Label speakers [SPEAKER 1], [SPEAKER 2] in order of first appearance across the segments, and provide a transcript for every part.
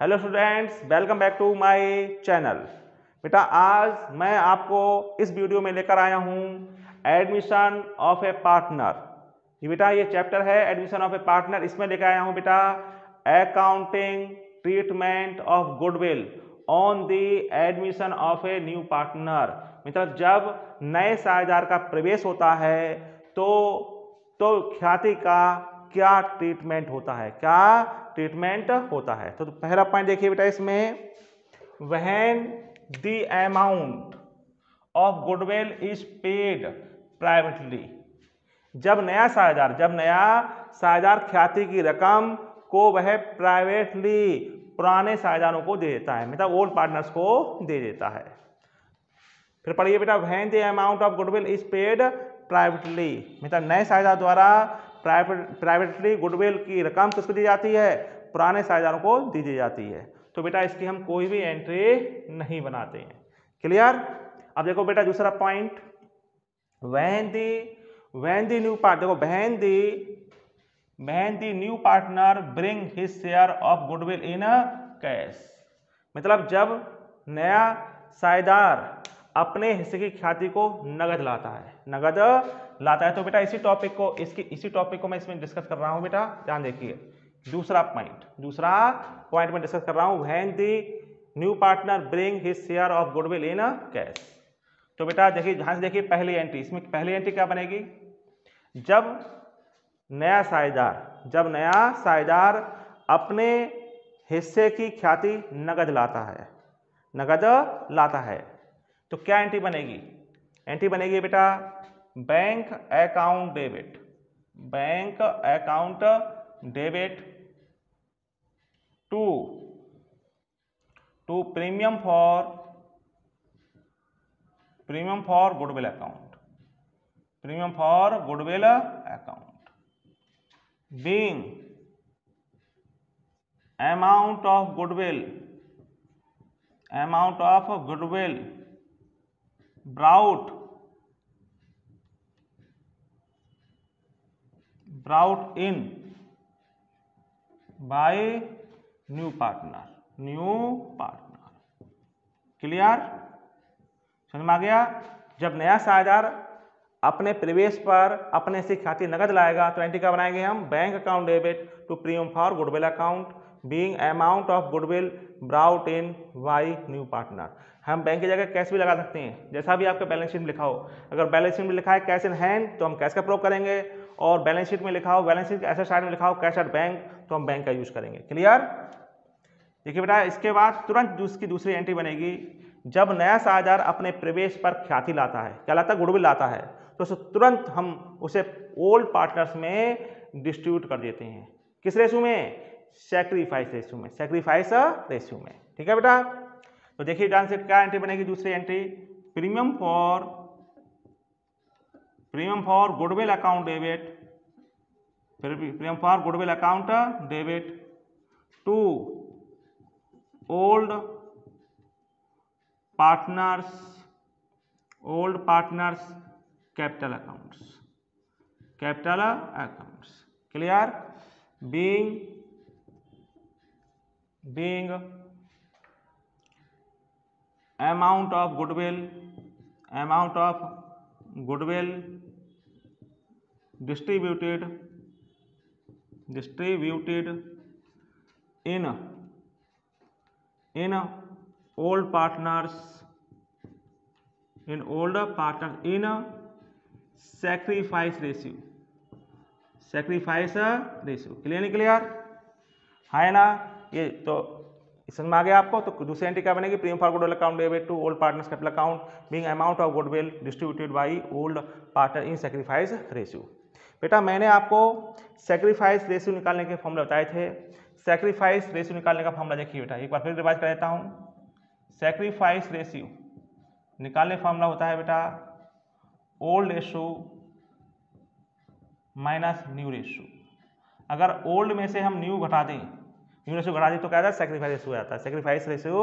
[SPEAKER 1] Hello students, welcome back to my channel. बेटा आज मैं आपको इस वीडियो में लेकर आया हूँ एडमिशन ऑफ ए पार्टनर। बेटा ये चैप्टर है एडमिशन ऑफ ए पार्टनर। इसमें लेकर आया हूँ बेटा accounting treatment of goodwill on the admission of a new partner. मतलब जब नए साझेदार का प्रवेश होता है तो ख्याति का क्या ट्रीटमेंट होता है, क्या ट्रीटमेंट होता है। तो पहला पॉइंट देखिए बेटा इसमें, when the amount of goodwill is paid privately. जब नया साझेदार ख्याति की रकम को वह प्राइवेटली पुराने साझेदारों को दे देता है, मतलब ओल्ड पार्टनर्स को दे देता है। फिर पढ़िए बेटा, when the amount of goodwill is paid privately, मतलब नए साझेदार द्वारा प्राइवेटली गुडविल की रकम किसको दी जाती है, पुराने साझेदारों को दी जाती है। तो बेटा इसकी हम कोई भी एंट्री नहीं बनाते हैं। क्लियर। अब देखो बेटा दूसरा point, when the new part, देखो when the new partner bring his share of goodwill in cash, मतलब जब नया साझेदार अपने हिस्से की ख्याति को नगद लाता है। तो बेटा इसी टॉपिक को मैं इसमें डिस्कस कर रहा हूं बेटा, ध्यान देखिए। दूसरा पॉइंट में डिस्कस कर रहा हूं, when the new partner bring his share of goodwill in cash. तो बेटा देखिए ध्यान से देखिए पहली एंट्री, इसमें पहली एंट्री क्या बनेगी, जब नया साझेदार अपने हिस्से की ख्याति नगद लाता है तो क्या एंट्री बनेगी, बेटा bank account debit to premium for goodwill account being amount of goodwill brought in by new partner। Clear, समझ में आ गया। जब नया साझेदार अपने प्रवेश पर अपने से ख्याति नगद लाएगा तो एंट्री क्या बनाएंगे हम, bank account debit to premium for goodwill account being amount of goodwill brought in by new partner. हम बैंक की जगह कैश भी लगा सकते हैं, जैसा भी आपका बैलेंस शीट में लिखा हो। अगर बैलेंस शीट में लिखा है कैश इन हैंड तो हम कैश का प्रयोग करेंगे, और बैलेंस शीट में लिखा हो, बैलेंस शीट ऐसे साइड में लिखा हो कैश एट बैंक, तो हम बैंक का यूज करेंगे। क्लियर। देखिए बेटा इसके बाद तुरंत उसकी दूसरी एंट्री बनेगी, जब नया साझेदार अपने प्रवेश पर ख्याति लाता है, क्या लाता है, गुडविल लाता है, तो तुरंत हम उसे ओल्ड पार्टनर्स में डिस्ट्रीब्यूट कर देते हैं। किस रेशियो में, सैक्रिफाइस रेशियो में। ठीक है बेटा। तो देखिए ध्यान से क्या एंट्री बनेगी, दूसरी entry, premium for goodwill account debit to old partners capital accounts. Clear. being amount of goodwill distributed in old partners in sacrifice ratio। Clear नहीं क्लियर है ना। ये तो समझ में आ गया आपको। तो दूसरी एंट्री क्या बनेगी, premium for goodwill account debit to old partners capital account being amount of goodwill distributed by old partner in sacrifice ratio. बेटा मैंने आपको सैक्रिफाइस रेशियो निकालने के फॉर्मूला बताए थे। सैक्रिफाइस रेशियो निकालने का फॉर्मूला देखिए बेटा, एक बार फिर रिवाइज कर देता हूँ। सैक्रिफाइस रेशियो निकालने फॉर्मूला होता है बेटा old ratio minus new ratio. अगर ओल्ड में से हम न्यू घटा दें तो क्या आता है, सैक्रिफाइस रेशियो आता है, सैक्रिफाइस रेशियो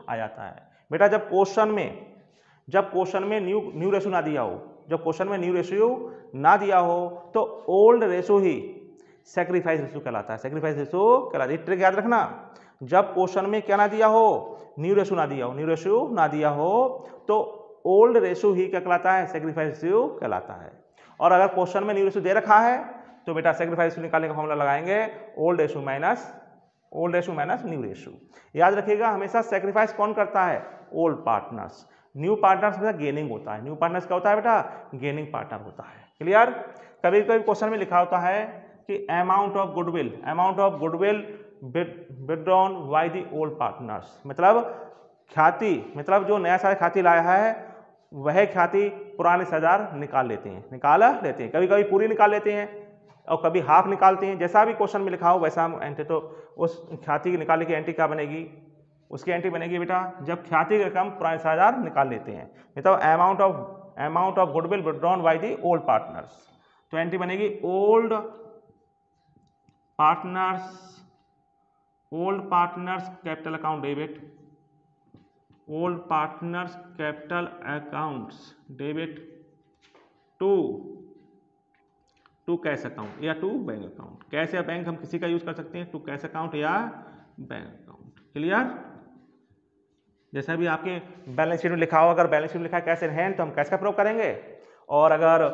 [SPEAKER 1] आ जाता है। बेटा जब क्वेश्चन में न्यू रेशियो ना दिया हो, तो ओल्ड रेशियो ही सेक्रीफाइस रेशियो कहलाता है, सेक्रीफाइस रेशियो कहलाता है। ट्रिक याद रखना, जब क्वेश्चन में क्या ना दिया हो, न्यू रेशियो ना दिया हो, न्यू रेशियो ना दिया हो तो ओल्ड रेशियो ही क्या कहलाता है, सेक्रीफाइस रेशियो कहलाता है। और अगर क्वेश्चन में न्यू रेशियो दे रखा है तो बेटा सेक्रीफाइस रेशियो निकालने का फॉर्मूला लगाएंगे old ratio minus new ratio. याद रखिएगा हमेशा सेक्रीफाइस कौन करता है, ओल्ड पार्टनर्स। न्यू पार्टनर्स में गेनिंग होता है, न्यू पार्टनर्स क्या होता है बेटा, गेनिंग पार्टनर होता है। क्लियर। कभी कभी क्वेश्चन में लिखा होता है कि amount of goodwill withdrawn by the old partners, मतलब ख्याति, मतलब जो नया सारा ख्याति लाया है वह ख्याति पुराने साझेदार निकाल लेते हैं। कभी कभी पूरी निकाल लेते हैं और कभी हाफ निकालते हैं। जैसा भी क्वेश्चन में लिखा हो वैसा हम एंट्री, तो उस ख्याति निकालने की एंट्री क्या बनेगी, उसकी एंट्री बनेगी बेटा जब ख्याति की रकम पुराने साझेदार निकाल लेते हैं, मतलब amount of goodwill withdrawn by the old partners. तो एंट्री बनेगी old partners capital account debit, old partners capital accounts debit to cash account या टू बैंक अकाउंट। कैश या बैंक हम किसी का यूज कर सकते हैं, टू कैश अकाउंट या बैंक अकाउंट। क्लियर। जैसा भी आपके बैलेंस शीट में लिखा हो, अगर बैलेंस शीट में लिखा है कैश इन हैंड तो हम कैश का प्रयोग करेंगे, और अगर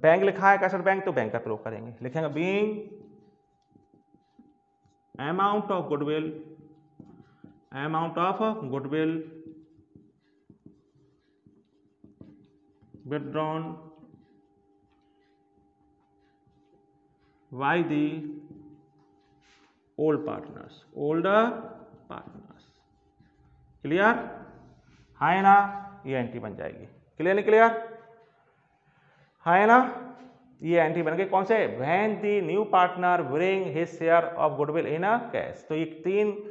[SPEAKER 1] बैंक लिखा है कैश बैंक तो बैंक का प्रयोग करेंगे। लिखेंगे being amount of goodwill withdrawn by the old partners। Clear है ना, ये एंट्री बन जाएगी। क्लियर नहीं क्लियर है ना, ये एंट्री बन गई कौन से, when the new partner bring his share of goodwill in a cash. तो ये तीन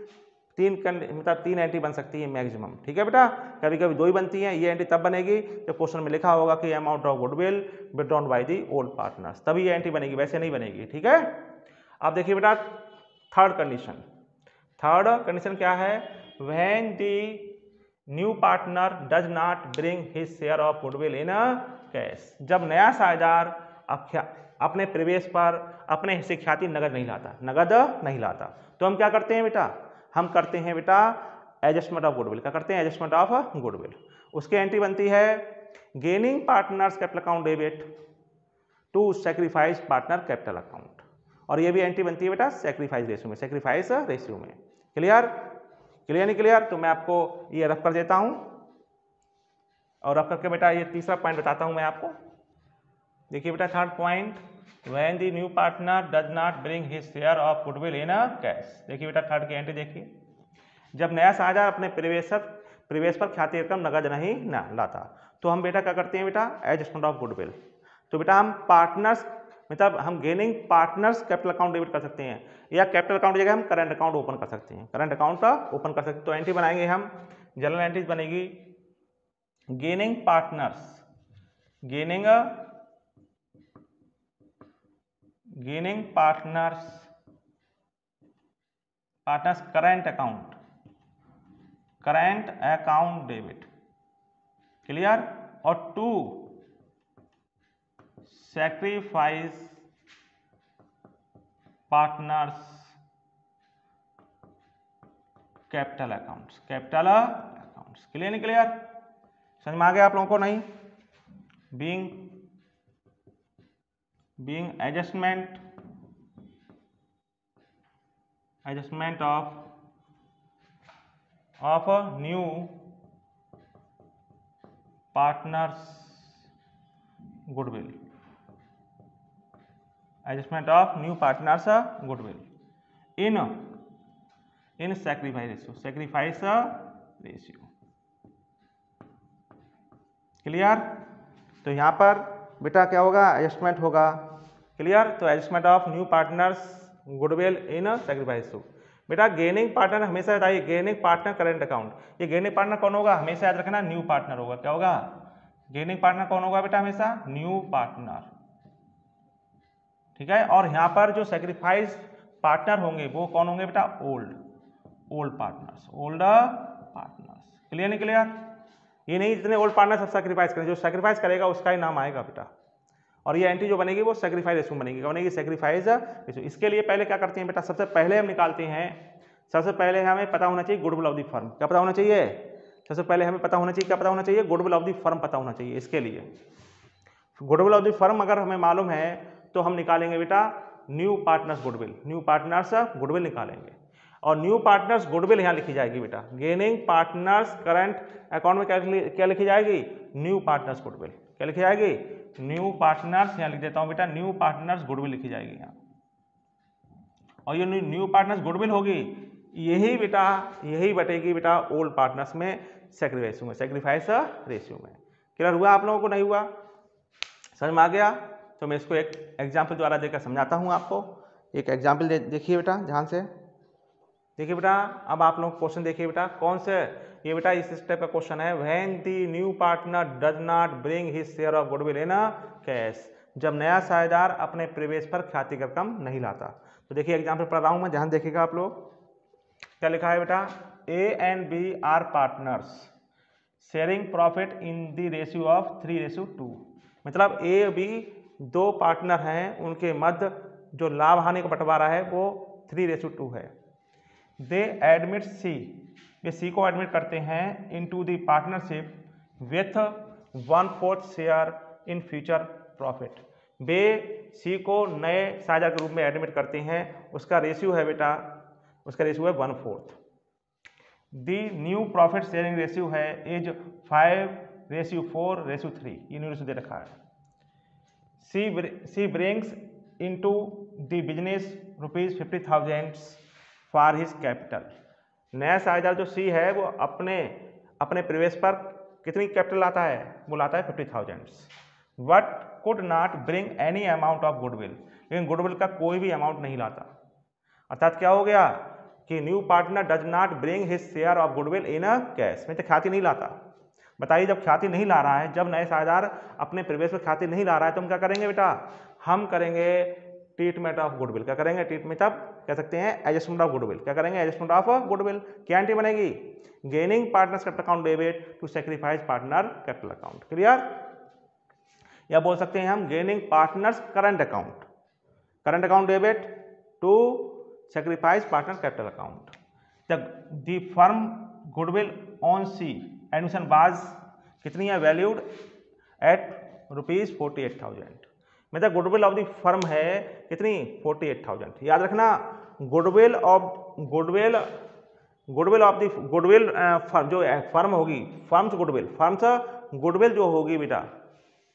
[SPEAKER 1] एंट्री बन सकती है मैक्सिमम। ठीक है बेटा, कभी कभी दो ही बनती हैं। ये एंट्री तब बनेगी जब क्वेश्चन में लिखा होगा कि amount of goodwill withdrawn by the old partners, तभी ये एंट्री बनेगी, वैसे नहीं बनेगी। ठीक है। अब देखिए बेटा थर्ड कंडीशन क्या है, when the new partner does not bring his share of goodwill in a cash. जब नया साझेदार अपने प्रवेश पर अपने हिस्से ख्याति नगद नहीं लाता, तो हम क्या करते हैं बेटा, हम करते हैं बेटा एडजस्टमेंट ऑफ गुडविल। क्या करते हैं, एडजस्टमेंट ऑफ गुडविल। उसकी एंट्री बनती है gaining partners capital account debit to sacrifice partner capital account, और ये भी एंट्री बनती है बेटा सैक्रिफाइस रेशियो में। क्लियर नहीं क्लियर। तो मैं आपको ये रफ कर देता हूं, और रफ करके बेटा ये तीसरा पॉइंट बताता हूं मैं आपको। देखिए बेटा third point, when the new partner does not bring his share of goodwill in a cash. देखिए बेटा थर्ड की एंट्री देखिए, जब नया साझेदार अपने प्रवेश पर ख्याति रकम नगद नहीं लाता, तो हम बेटा क्या करते हैं बेटा, एडजस्टमेंट ऑफ गुडविल। तो बेटा हम पार्टनर्स, मतलब हम gaining partners capital account debit कर सकते हैं, या कैपिटल अकाउंट की जगह हम करंट अकाउंट ओपन कर सकते हैं। तो एंट्री बनाएंगे हम, जनरल एंट्री बनेगी gaining partners current account debit. Clear. और to sacrifice partners capital accounts. Clear नहीं क्लियर, समझ में आ गया आप लोगों को नहीं। Being adjustment of new partners goodwill, in sacrifice ratio. Clear. तो यहां पर बेटा क्या होगा, एडजस्टमेंट होगा। क्लियर। तो adjustment of new partners goodwill in sacrifice ratio. बेटा गेनिंग पार्टनर हमेशा बताइए, गेनिंग पार्टनर करंट अकाउंट, ये गेनिंग पार्टनर कौन होगा, हमेशा याद रखना न्यू पार्टनर होगा। क्या होगा, गेनिंग पार्टनर कौन होगा बेटा, हमेशा न्यू पार्टनर। ठीक है। और यहां पर जो सैक्रिफाइस पार्टनर होंगे वो कौन होंगे बेटा, ओल्ड पार्टनर्स। क्लियर नहीं क्लियर। ये नहीं जितने ओल्ड पार्टनर सब सैक्रिफाइस करें, जो सैक्रिफाइस करेगा उसका ही नाम आएगा बेटा, और ये एंट्री जो बनेगी वो सेक्रीफाइस रेशियो बनेगी, क्या बनेगी? Sacrifice ratio. इसके लिए पहले क्या करते हैं बेटा, सबसे पहले हम निकालते हैं, सबसे पहले हमें पता होना चाहिए गुडविल ऑफ द फर्म। क्या पता होना चाहिए? सबसे पहले हमें पता होना चाहिए, क्या पता होना चाहिए? गुडविल ऑफ द फर्म पता होना चाहिए। इसके लिए गुडविल ऑफ द फर्म अगर हमें मालूम है तो हम निकालेंगे बेटा new partners goodwill, new partners goodwill निकालेंगे। और न्यू पार्टनर्स गुडविल यहाँ लिखी जाएगी बेटा, गेनिंग पार्टनर्स करंट अकाउंट में क्या लिखी जाएगी? New partners goodwill. क्या लिखी जाएगी? न्यू पार्टनर्स, यहाँ लिख देता हूँ बेटा, न्यू पार्टनर्स गुडविल लिखी जाएगी यहाँ। और ये न्यू पार्टनर्स गुडविल होगी, यही बेटा यही बटेगी बेटा ओल्ड पार्टनर्स में सेक्रीफाइस रेशियो में। क्लियर हुआ आप लोगों को? नहीं हुआ? समझ में आ गया? तो मैं इसको एक एग्जाम्पल द्वारा देकर समझाता हूँ आपको। एक एग्जाम्पल देखिए बेटा, ध्यान से देखिए बेटा। अब आप लोग क्वेश्चन देखिए बेटा, कौन से ये बेटा इस टाइप का क्वेश्चन है, when the new partner does not bring his share of goodwill in cash, जब नया साझेदार अपने प्रवेश पर ख्याति की रकम नहीं लाता। तो देखिए एग्जाम्पल पढ़ रहा हूँ मैं, ध्यान देखिएगा आप लोग। क्या लिखा है बेटा? A and B are partners sharing profit in the ratio of 3:2। मतलब ए बी दो पार्टनर हैं, उनके मध्य जो लाभ हानि का बंटवारा है वो 3:2 है। दे एडमिट सी, वे सी को एडमिट करते हैं into the partnership with 1/4 share in future profit. वे सी को नए साझेदार के रूप में एडमिट करते हैं, उसका रेशियो है बेटा, उसका रेशियो है 1/4। The new profit sharing ratio है इज 5:4:3, ये न्यू रेशियो दे रखा है। C brings into the business ₹50,000 for his capital. नया साझेदार जो सी है वो अपने प्रवेश पर कितनी कैपिटल लाता है? वो लाता है 50,000। But could not bring any amount of goodwill, लेकिन गुडविल का कोई भी अमाउंट नहीं लाता। अर्थात क्या हो गया कि new partner does not bring his share of goodwill in cash, में तो ख्याति नहीं लाता। बताइए जब ख्याति नहीं ला रहा है, जब नए साझेदार अपने प्रवेश में ख्याति नहीं ला रहा है, तो हम क्या करेंगे बेटा? हम करेंगे ट्रीटमेंट ऑफ गुडविल। क्या करेंगे? ट्रीटमेंट ऑफ, कह सकते हैं एडजस्टमेंट ऑफ गुडविल। क्या करेंगे? Adjustment of goodwill. क्या एंट्री बनेगी? Gaining partners capital account debit to sacrifice partner capital account. Clear? या बोल सकते हैं हम gaining partners current account debit to sacrifice partner capital account. The firm goodwill on C admission was कितनी है? Valued at ₹48,000। मतलब goodwill of the firm है कितनी? 48,000। याद रखना, गुडविल ऑफ जो फर्म होगी, फर्म्स गुडविल जो होगी बेटा,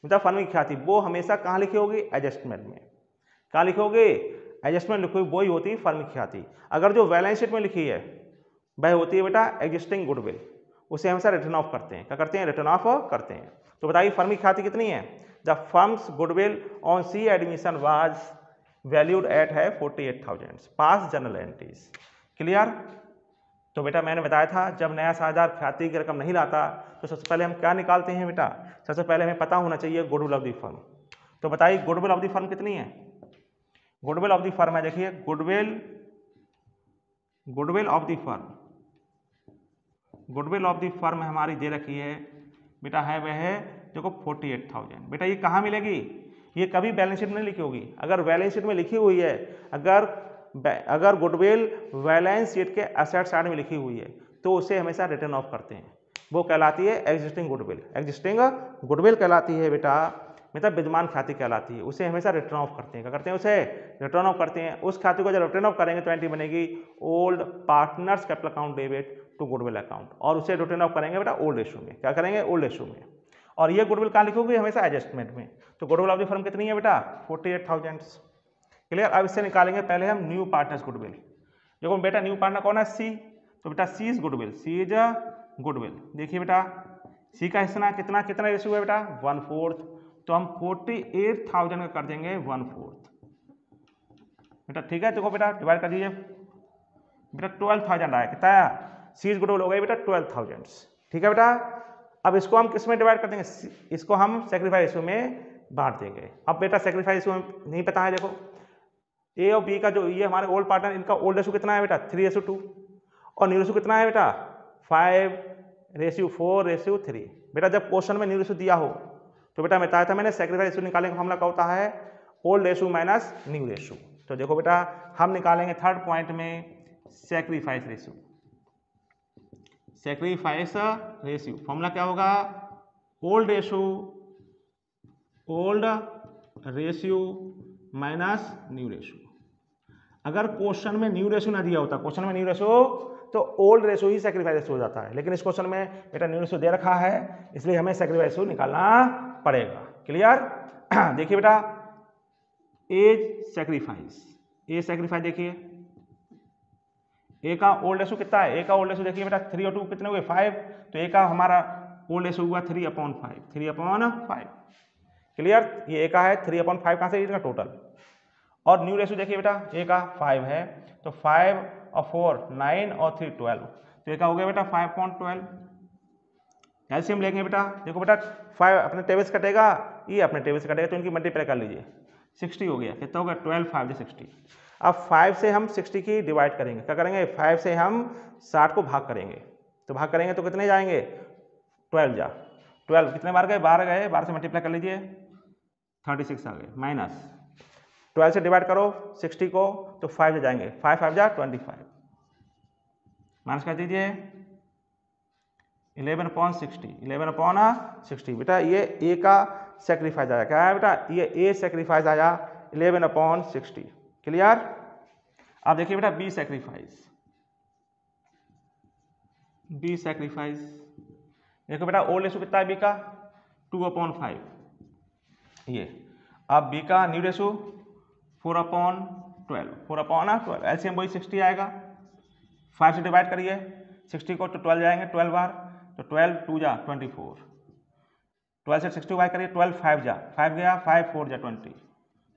[SPEAKER 1] मतलब फर्म की ख्याति, वो हमेशा कहाँ लिखी होगी? एडजस्टमेंट में। कहाँ लिखी होगी? एडजस्टमेंट लिखी हुई वही होती है फर्म की ख्याति। अगर जो बैलेंस शीट में लिखी है वह होती है बेटा एग्जिस्टिंग गुडविल, उसे हमेशा रिटर्न ऑफ करते हैं। क्या करते हैं? रिटर्न ऑफ करते हैं। तो बताइए फर्म की ख्याति कितनी है? The firm's goodwill on C admission was valued at है 48,000 पास जर्नल एंट्रीज। क्लियर? तो बेटा मैंने बताया था जब नया साझेदार ख्याति की रकम नहीं लाता तो सबसे पहले हम क्या निकालते हैं बेटा? सबसे पहले हमें पता होना चाहिए गुडविल ऑफ द फर्म। तो बताइए गुडविल ऑफ द फर्म कितनी है? गुडविल ऑफ द फर्म है, देखिए गुडविल ऑफ द फर्म हमारी दे रखी है बेटा, है वह है देखो 48,000। बेटा ये कहाँ मिलेगी? ये कभी बैलेंस शीट में नहीं लिखी होगी। अगर बैलेंस शीट में लिखी हुई है, अगर गुडविल बैलेंस शीट के एसेट साइड में लिखी हुई है तो उसे हमेशा रिटर्न ऑफ करते हैं। वो कहलाती है एग्जिस्टिंग गुडविल कहलाती है बेटा, मतलब विद्यमान ख्याति कहलाती है। उसे हमेशा रिटर्न ऑफ करते हैं। क्या करते हैं? उसे रिटर्न ऑफ करते हैं। उस ख्याति को जब रिटर्न ऑफ करेंगे तो एंट्री बनेगी old partners capital account debit to goodwill account, और उसे रिटर्न ऑफ करेंगे बेटा ओल्ड रेशियो में। क्या करेंगे? ओल्ड रेशियो में। और ये गुडविल कहाँ लिखोगे? हमेशा एडजस्टमेंट में। तो गुडविल ऑफ द फर्म कितनी है बेटा? 48,000। क्लियर? अब इससे निकालेंगे पहले हम न्यू पार्टनर्स गुडविल। देखो बेटा न्यू पार्टनर कौन है? सी। तो बेटा C is goodwill, C is a goodwill. देखिए बेटा सी का हिस्सा कितना रेशियो है बेटा? 1/4। तो हम 48,000 का कर देंगे 1/4 बेटा। ठीक है, देखो बेटा डिवाइड कर दीजिए बेटा, 12,000 आया। कितना आया? सी इज गुडविल हो गई बेटा 12,000। ठीक है बेटा। अब इसको हम किस में डिवाइड कर देंगे? इसको हम सेक्रीफाइस रेशियो में बांट देंगे। अब बेटा सेक्रीफाइस रेशियो नहीं पता है, देखो ए और बी का जो ये हमारे ओल्ड पार्टनर, इनका ओल्ड रेशियो कितना है बेटा? 3:2। और न्यू रेशियो कितना है बेटा? 5:4:3। बेटा जब क्वेश्चन में न्यू रेशियो दिया हो तो बेटा बताया था मैंने सेक्रीफाइस रेशियो निकालने का फॉर्मूला क्या होता है, old ratio minus new ratio. तो देखो बेटा हम निकालेंगे थर्ड पॉइंट में sacrifice ratio. Sacrifice ratio formula क्या होगा, old ratio minus new ratio. अगर क्वेश्चन में न्यू रेशियो ना दिया होता, क्वेश्चन में न्यू रेशियो तो ओल्ड रेशियो ही सेक्रीफाइस रेशियो हो जाता है, लेकिन इस क्वेश्चन में बेटा न्यू रेशियो दे रखा है, इसलिए हमें सेक्रीफाइस रेशियो निकालना पड़ेगा। क्लियर? देखिए बेटा एज सेक्रीफाइस देखिए, ए का ओल्ड रेशियो कितना है, ए का ओल्ड रेशियो देखिए बेटा 3 और 2 कितने हुए 5, तो ए का हमारा ओल्ड रेशियो हुआ 3/5। क्लियर? ये ए का है 3/5 कहाँ से इसका टोटल, और न्यू रेशियो देखिए बेटा ए का 5 है, तो 5 और 4 9 और 3 12, तो ए का हो गया बेटा 5.12। एलसीएम लेंगे बेटा, देखो बेटा 5 अपने टेबल से कटेगा, ये अपने टेबल से कटेगा, तो इनकी मल्टीप्लाई कर लीजिए, 60 हो गया, कितना होगा 12 5 60। अब 5 से हम 60 की डिवाइड करेंगे, क्या करेंगे 5 से हम 60 को भाग करेंगे, तो भाग करेंगे तो कितने जाएंगे 12 कितने बार गए 12 गए, 12 से मल्टीप्लाई कर लीजिए 36 आ गए, माइनस 12 से डिवाइड करो 60 को तो 5 से जाएंगे, 5 5 जा 25, माइनस कर दीजिए 11/60 बेटा ये ए का सेक्रीफाइस आया, क्या है बेटा ये ए सेक्रीफाइस आया 11/60। क्लियर? अब देखिए बेटा बी सेक्रीफाइस देखो बेटा ओल्ड रेशियो कितना है बी का 2/5, ये अब बी का न्यू रेशियो 4/12 एलसीएम वही 60 आएगा, 5 से डिवाइड करिए 60 को तो 12 जाएंगे 12 बार, तो 12 2 जा 24, 12 से 60 डिवाइड करिए 12 5 जा 5 गया 5 4 जा 20,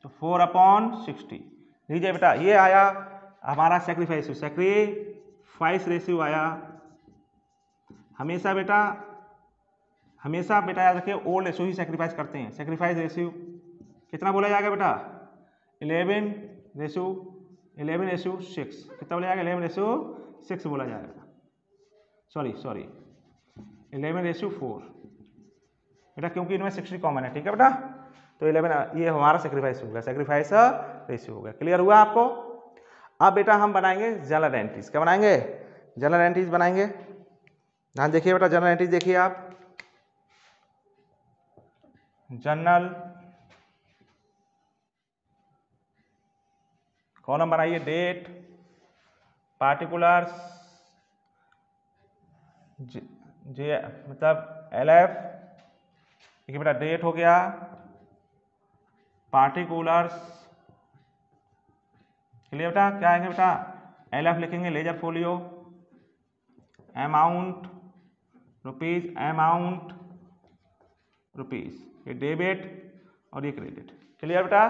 [SPEAKER 1] तो 4/60 लीजिए बेटा ये आया हमारा सेक्रीफाइस रेशियो आया। हमेशा बेटा याद रखिए ओल्ड रेशियो ही सेक्रीफाइस करते हैं। सेक्रीफाइस रेशियो कितना बोला जाएगा बेटा 11/6, कितना बोला जाएगा 11/6 बोला जाएगा, सॉरी 11/4 बेटा, क्योंकि इनमें 60 कॉमन है, ठीक है बेटा, तो 11 ये हमारा सेक्रीफाइस हो गया, सेक्रीफाइस रेशियो हो गया। क्लियर हुआ आपको? अब बेटा हम बनाएंगे जनरल एंट्रीज, क्या बनाएंगे जनरल एंट्रीज बनाएंगे। ध्यान देखिए बेटा जनरल एंट्रीज देखिए आप, जनरल कॉलम बनाइए डेट पार्टिकुलर्स जे मतलब LF, देखिए बेटा डेट हो गया, पार्टिकुलर्स के लिए बेटा क्या आएंगे बेटा LF लिखेंगे लेजर फोलियो, अमाउंट रुपीज, ये डेबिट और ये क्रेडिट। क्लियर बेटा?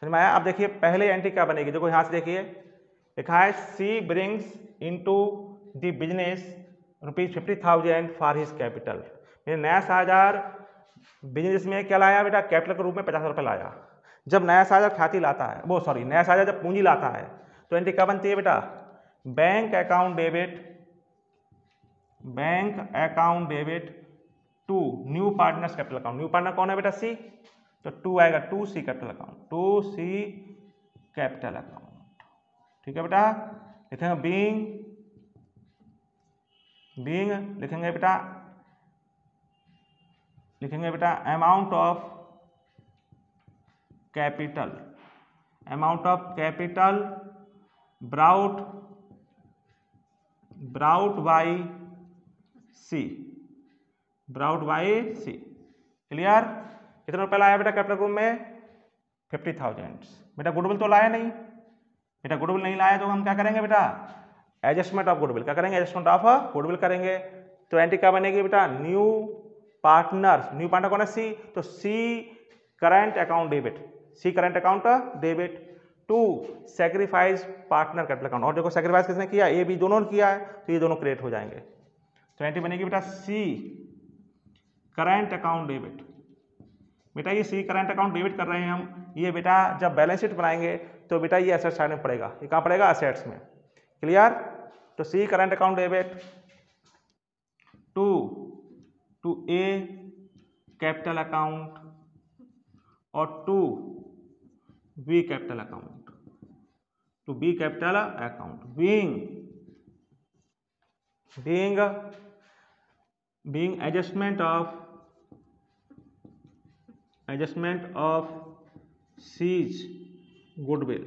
[SPEAKER 1] समझ में आया? अब देखिए पहले एंट्री क्या बनेगी, देखो यहाँ से देखिए लिखा है C brings into the business ₹50,000 for his capital. मेरे नया साझेदार बिजनेस में क्या लाया बेटा कैपिटल के रूप में 50 रुपये लाया। जब नया साझेदार ख्याति लाता है, नया साझेदार जब पूंजी लाता है तो एंट्री क्या बनती है बेटा bank account debit to new partners capital account. New partner कौन है बेटा सी, तो 2 आएगा 2C कैपिटल अकाउंट, ठीक है बेटा। लिखेंगे बीइंग लिखेंगे बेटा amount of capital brought by C. Clear? कितने रुपए लाया बेटा कैपिटल ग्रुप में 50,000। बेटा गुडविल तो लाया नहीं, बेटा गुडविल नहीं लाया तो हम क्या करेंगे बेटा एडजस्टमेंट ऑफ गुडविल, क्या करेंगे एडजस्टमेंट ऑफ गुडविल करेंगे। तो एंट्री क्या बनेगी बेटा न्यू पार्टनर कौन है सी, तो C current account debit to sacrifice partner capital account. और देखो सेक्रीफाइस किसने किया, ए बी दोनों ने किया है, तो ये दोनों क्रिएट हो जाएंगे। तो एंट्री बनेगी बेटा सी करंट अकाउंट डेबिट। बेटा ये सी करंट अकाउंट डेबिट कर रहे हैं हम, ये बेटा जब बैलेंस शीट बनाएंगे तो बेटा ये एसेट साइड में पड़ेगा, ये कहाँ पड़ेगा एसेट्स में। क्लियर? तो C current account debit to A capital account और to B capital account, to B capital account, being adjustment of C's goodwill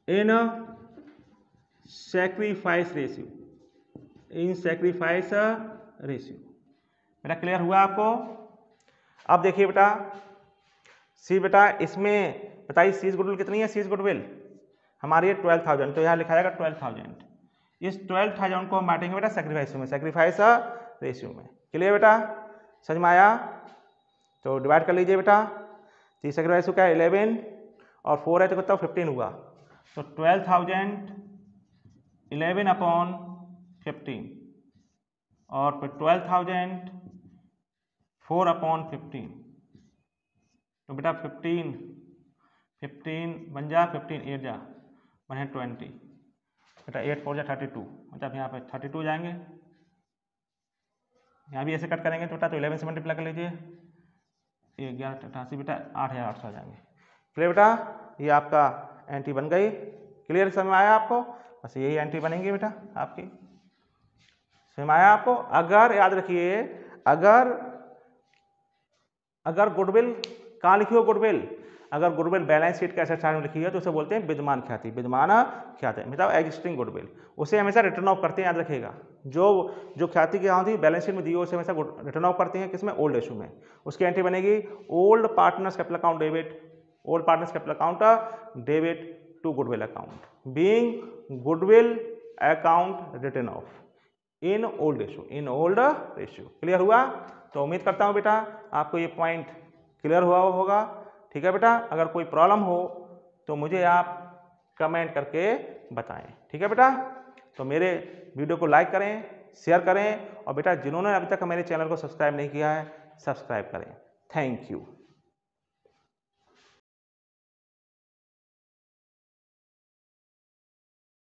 [SPEAKER 1] in sacrifice ratio, बेटा क्लियर हुआ आपको? अब देखिए बेटा सी, बेटा इसमें बताइए सीज गुडविल कितनी है? सीज गुडविल हमारी है 12,000, तो यहाँ लिखा जाएगा 12,000। इस 12,000 को हम बांटेंगे बेटा सैक्रिफाइस में, सैक्रिफाइस रेशियो में। क्लियर बेटा? समझ में आया? तो डिवाइड कर लीजिए बेटा। तो सैक्रिफाइस क्या है 11 और 4 है तो कितना 15 हुआ। तो 12,000 11 अपॉन 15 और फिर 12,000 4 अपॉन 15, तो बेटा 15 बन जा, 15 8 जा 120, बेटा 8 4 जा 32, मतलब यहाँ पे 32 जाएंगे। यहाँ भी ऐसे कट करेंगे तो बेटा तो 11 से मल्टीप्लाई कर लीजिए, 1188 बेटा 8,800 आ जाएंगे। क्लियर बेटा? ये आपका एंट्री बन गई। क्लियर समझ में आया आपको? बस यही एंट्री बनेंगी बेटा आपकी। समझ में आया आपको? अगर याद रखिए, अगर गुडविल कहाँ लिखी हो गुडविल, अगर गुडविल बैलेंस शीट के एसेट साइड में लिखी है तो उसे बोलते हैं विद्यमान ख्याति, मतलब एग्जिस्टिंग गुडविल। उसे हमेशा रिटर्न ऑफ करते हैं, याद रखिएगा। जो ख्याति की होती है बैलेंस शीट में दी हो उसे हमेशा रिटर्न ऑफ करते हैं, किसमें? ओल्ड इशू में। उसकी एंट्री बनेगी old partners capital account debit to goodwill account, being goodwill account written off in old ratio. Clear हुआ? तो उम्मीद करता हूं बेटा आपको ये पॉइंट क्लियर हुआ होगा। ठीक है बेटा? अगर कोई प्रॉब्लम हो तो मुझे आप कमेंट करके बताएं। ठीक है बेटा? तो मेरे वीडियो को लाइक करें, शेयर करें और बेटा जिन्होंने अभी तक मेरे चैनल को सब्सक्राइब नहीं किया है सब्सक्राइब करें। Thank you.